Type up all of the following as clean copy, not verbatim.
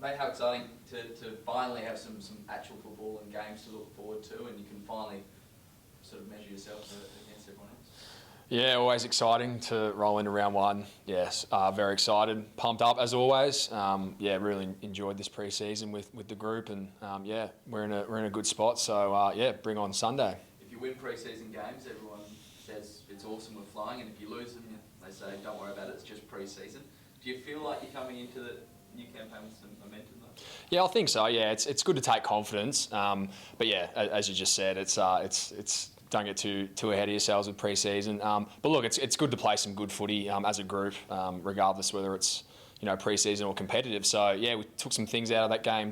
Mate, how exciting to finally have some actual football and games to look forward to, and you can finally sort of measure yourself against everyone else. Yeah, always exciting to roll into round one. Yes, very excited, pumped up as always. Yeah, really enjoyed this pre-season with the group, and yeah, we're in a good spot. So yeah, bring on Sunday. If you win pre-season games, everyone says it's awesome, we're flying, and if you lose them, they say don't worry about it, it's just pre-season. Do you feel like you're coming into the new campaign with some momentum though? Yeah, I think so. Yeah, it's good to take confidence. But yeah, as you just said, it's don't get too ahead of yourselves with pre-season. But look, it's good to play some good footy as a group, regardless whether it's pre-season or competitive. So yeah, we took some things out of that game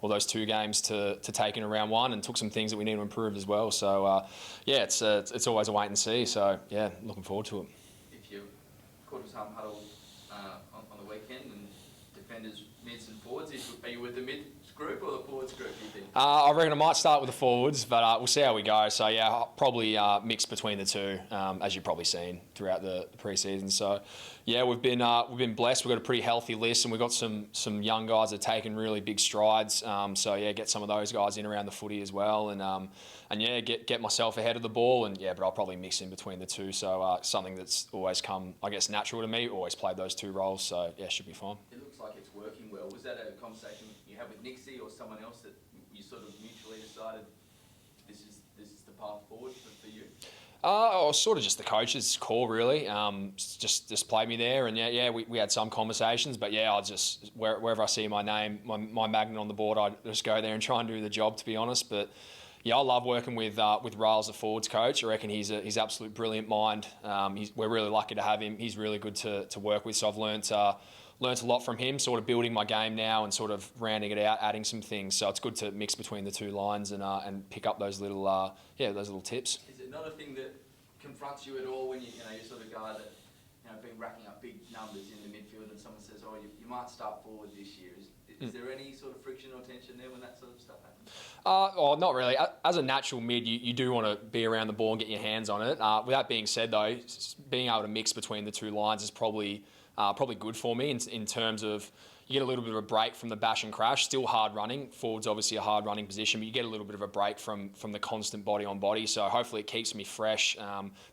those two games to take in round one, and took some things that we need to improve as well. So yeah, it's always a wait and see. So yeah, looking forward to it. If you caught us huddle on the weekend and defenders, mids and forwards, are you with the mids group or the forwards group, do you think? I reckon I might start with the forwards, but we'll see how we go. So yeah, probably mix between the two, as you've probably seen throughout the pre-season. So yeah, we've been blessed. We've got a pretty healthy list, and we've got some young guys that are taking really big strides. So yeah, get some of those guys in around the footy as well, and yeah, get myself ahead of the ball, and yeah, but I'll probably mix in between the two. So something that's always come, I guess, natural to me. Always played those two roles, so yeah, should be fine. It looks like it's working well. Was that a conversation you had with Nixie or someone else that you sort of mutually decided this is the path forward for you? Or sort of just the coach's call, really. Just played me there, and yeah, we had some conversations, but yeah, I just wherever I see my name, my magnet on the board, I just go there and try and do the job, to be honest. But yeah, I love working with Rail as a forwards coach. I reckon he's absolute brilliant mind. We're really lucky to have him. He's really good to work with. So I've learnt a lot from him, sort of building my game now and sort of rounding it out, adding some things. So it's good to mix between the two lines and pick up those little tips. Is it not a thing that confronts you at all when you're sort of a guy that been racking up big numbers in the midfield, and someone says, "Oh, you might start forward this year"? Is there any sort of friction or tension there when that sort of stuff happens? Not really. As a natural mid, you do want to be around the ball and get your hands on it. With that being said, though, being able to mix between the two lines is probably good for me in terms of you get a little bit of a break from the bash and crash. Still hard running. Forward's obviously a hard running position, but you get a little bit of a break from the constant body on body. So hopefully it keeps me fresh.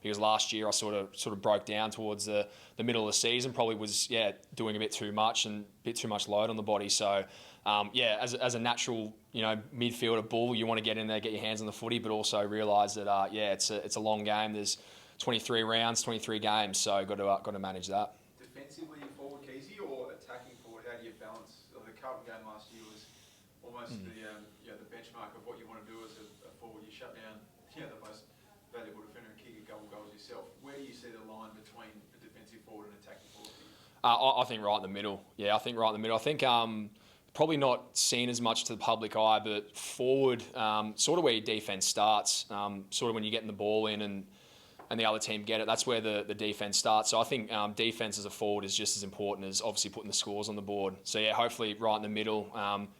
Because last year I sort of broke down towards the middle of the season. Probably was doing a bit too much and a bit too much load on the body. So as a natural midfielder bull, you want to get in there, get your hands on the footy, but also realise that it's a long game. There's 23 rounds, 23 games, so got to manage that. Defensively forward, Keaysy, or attacking forward? How do you balance? The Carlton game last year was almost the benchmark of what you want to do as a forward. You shut down the most valuable defender and kick a couple goals yourself. Where do you see the line between a defensive forward and attacking forward? I think right in the middle. Yeah, I think right in the middle. I think probably not seen as much to the public eye, but forward, sort of where your defence starts, sort of when you're getting the ball in and the other team get it, that's where the defence starts. So I think defence as a forward is just as important as obviously putting the scores on the board. So yeah, hopefully right in the middle,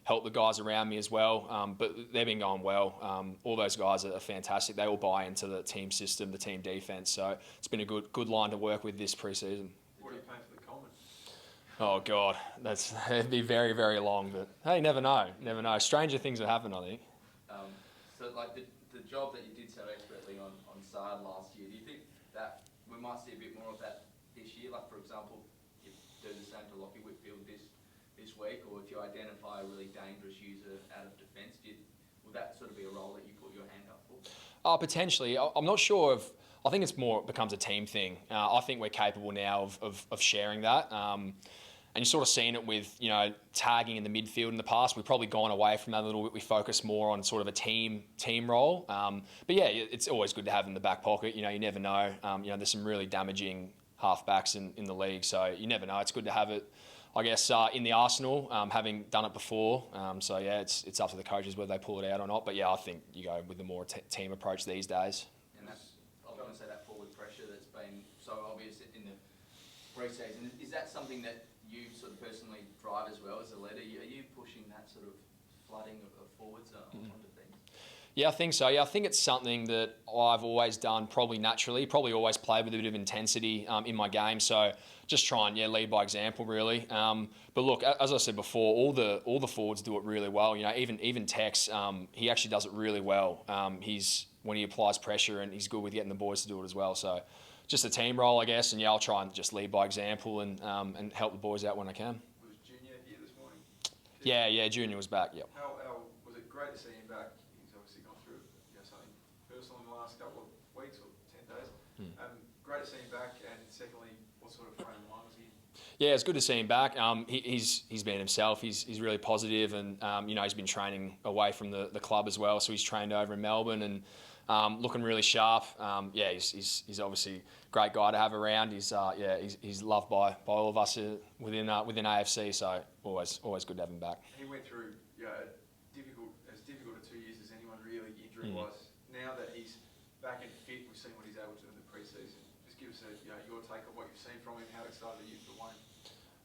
help the guys around me as well. But they've been going well. All those guys are fantastic. They all buy into the team system, the team defence. So it's been a good line to work with this pre-season. What are you paying for the Coleman? Oh God, it'd be very, very long. But hey, never know. Stranger things have happened, I think. So like the job that you did so expertly on side last year, do you think that we might see a bit more of that this year? Like, for example, you do the same to Lockie Whitfield this week, or if you identify a really dangerous user out of defence, will that sort of be a role that you put your hand up for? Potentially. I'm not sure I think it's more becomes a team thing. I think we're capable now of sharing that. And you've sort of seen it with, tagging in the midfield in the past. We've probably gone away from that a little bit. We focus more on sort of a team role. But yeah, it's always good to have in the back pocket. You never know. There's some really damaging halfbacks in the league, so you never know. It's good to have it, I guess, in the arsenal, having done it before. So yeah, it's up to the coaches whether they pull it out or not. But yeah, I think you go with the more team approach these days. And I was going to say that forward pressure that's been so obvious in the pre-season. Is that something that you sort of personally drive as well as a leader? Are you pushing that sort of flooding of forwards onto things? Yeah, I think so. Yeah, I think it's something that I've always done probably naturally, probably always played with a bit of intensity in my game. So just try and lead by example really. But look, as I said before, all the forwards do it really well. You know, even Tex, he actually does it really well. He's when he applies pressure and he's good with getting the boys to do it as well. So just a team role, I guess. And yeah, I'll try and just lead by example and help the boys out when I can. Was Junior here this morning? Yeah, Junior was back. Yep. How was it great to see him back? He's obviously gone through something personal in the last couple of weeks or 10 days. Great to see him back, and secondly, what sort of frame of mind was he in? Yeah, it's good to see him back. He's been himself. He's really positive, and he's been training away from the club as well. So he's trained over in Melbourne and looking really sharp. He's obviously a great guy to have around. He's loved by all of us within AFC. So always good to have him back. He went through as difficult a 2 years as anyone really injury-wise. Now that he's back and fit, we've seen what he's able to do in the preseason. Just give us your take on what you've seen from him. How excited are you for Wayne?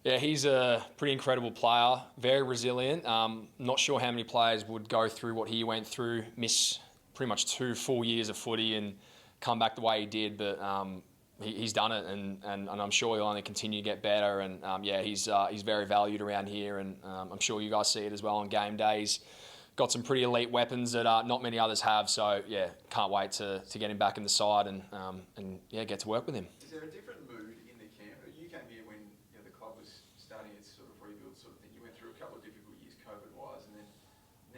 Yeah, he's a pretty incredible player, very resilient. Not sure how many players would go through what he went through, miss pretty much 2 full years of footy and come back the way he did, but he's done it, and I'm sure he'll only continue to get better. And he's very valued around here, and I'm sure you guys see it as well on game days. Got some pretty elite weapons that not many others have. So yeah, can't wait to get him back in the side and get to work with him. Is there a different mood in the camp? You came here when the club was starting its sort of rebuild sort of thing. You went through a couple of difficult years COVID-wise, and then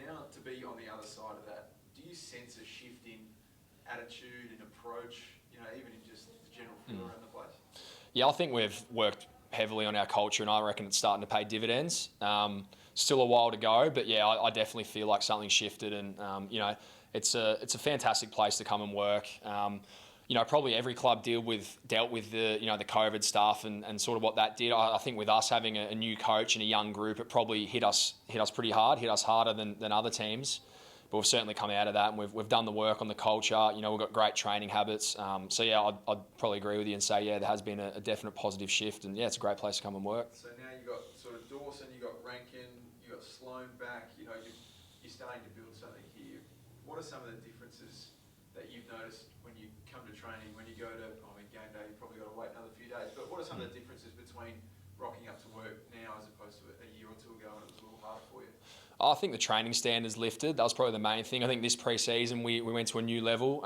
now to be on the other side of that, do you sense a shift in attitude and approach? Even in just the general feel around the place. Yeah, I think we've worked heavily on our culture, and I reckon it's starting to pay dividends. Still a while to go, but yeah, I definitely feel like something shifted, and it's a fantastic place to come and work. Probably every club dealt with the the COVID stuff and sort of what that did. I think with us having a new coach and a young group, it probably hit us pretty hard, hit us harder than other teams. But we've certainly come out of that, and we've done the work on the culture. We've got great training habits. So yeah, I'd probably agree with you and say yeah, there has been a definite positive shift, and yeah, it's a great place to come and work. So now you've got sort of Dawson, you've got Rankin, you've got Sloan back. You're starting to build something here. What are some of the differences that you've noticed when you come to training, when you go to game day? You've probably got to wait another few days. But what are some of the differences between rocking up to work now as opposed to a year or two ago when it was a little harder for you? I think the training standards lifted. That was probably the main thing. I think this pre-season we went to a new level.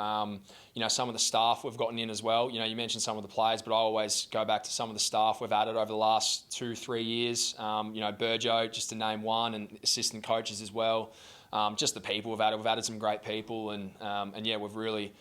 Some of the staff we've gotten in as well. You mentioned some of the players, but I always go back to some of the staff we've added over the last 2-3 years. Burjo, just to name one, and assistant coaches as well. Just the people we've added some great people, and we've really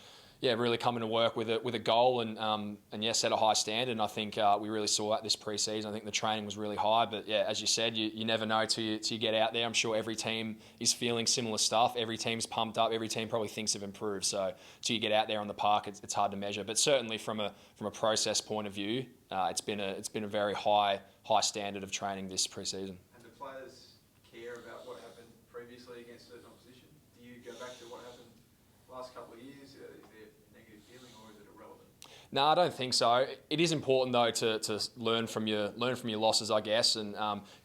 come into work with a goal and set a high standard. And I think we really saw that this pre-season. I think the training was really high, but yeah, as you said, you never know till you get out there. I'm sure every team is feeling similar stuff. Every team's pumped up. Every team probably thinks they've improved. So till you get out there on the park, it's hard to measure. But certainly from a process point of view, it's been a very high standard of training this pre-season. And do players care about what happened previously against certain opposition? Do you go back to what happened last couple of years? No, I don't think so. It is important though to learn from your losses, I guess. And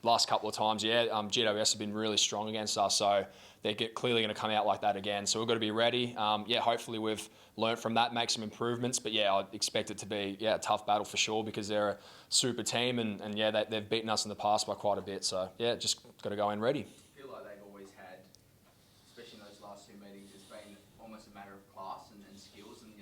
last couple of times, GWS have been really strong against us, so they're clearly going to come out like that again. So we've got to be ready. Hopefully we've learned from that, make some improvements. But yeah, I'd expect it to be a tough battle for sure because they're a super team and they've beaten us in the past by quite a bit. So yeah, just got to go in ready. I feel like they've always had, especially in those last 2 meetings, it's been almost a matter of class and skills and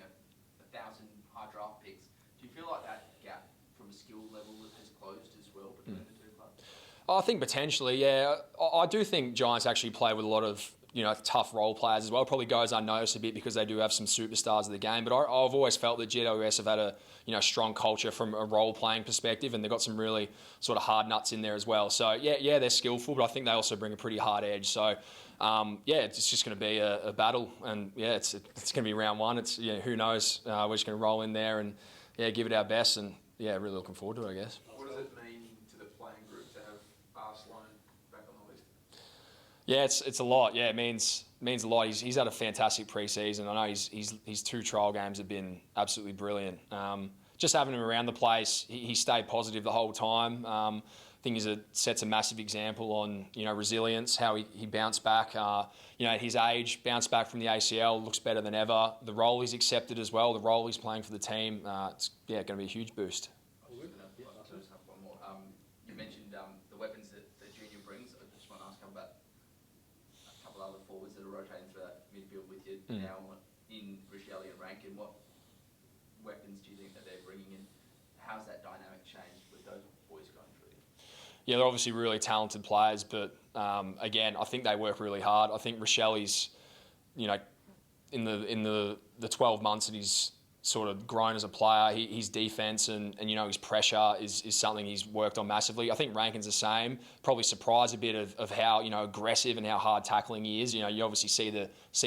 1,000 high draft picks. Do you feel like that gap from a skill level has closed as well between the two clubs? I think potentially, yeah. I do think Giants actually play with a lot of tough role players as well. Probably goes unnoticed a bit because they do have some superstars of the game. But I've always felt that GWS have had a strong culture from a role playing perspective, and they've got some really sort of hard nuts in there as well. So yeah, they're skillful, but I think they also bring a pretty hard edge. So it's just going to be a battle, and it's going to be round one. It's who knows? We're just going to roll in there and give it our best, and really looking forward to it, I guess. What does it mean to the playing group to have Sloan back on the list? Yeah, it's a lot. Yeah, it means a lot. He's had a fantastic pre-season. I know his 2 trial games have been absolutely brilliant. Just having him around the place, he stayed positive the whole time. think sets a massive example on, resilience, how he bounced back. At his age, bounced back from the ACL, looks better than ever. The role he's accepted as well, the role he's playing for the team, it's going to be a huge boost. I just have one more. You mentioned the weapons that Junior brings. I just want to ask about a couple other forwards that are rotating through that midfield with you now in Rochelle and Rankin. What weapons do you think that they're bringing in? How's that dynamic changed with those boys going through? Yeah, they're obviously really talented players, but again, I think they work really hard. I think Rochelle's, in the 12 months that he's sort of grown as a player, his defence and his pressure is something he's worked on massively. I think Rankin's the same. Probably surprised a bit of how aggressive and how hard tackling he is. You obviously see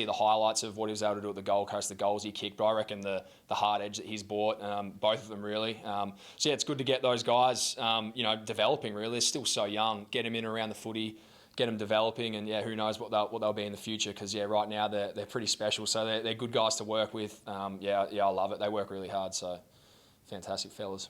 the highlights of what he was able to do at the Gold Coast, the goals he kicked. But I reckon the hard edge that he's brought, both of them really. So yeah, it's good to get those guys developing. Really, they're still so young. Get them in around the footy. Get them developing, and who knows what they'll be in the future? Because right now they're pretty special. So they're good guys to work with. I love it. They work really hard. So fantastic fellas.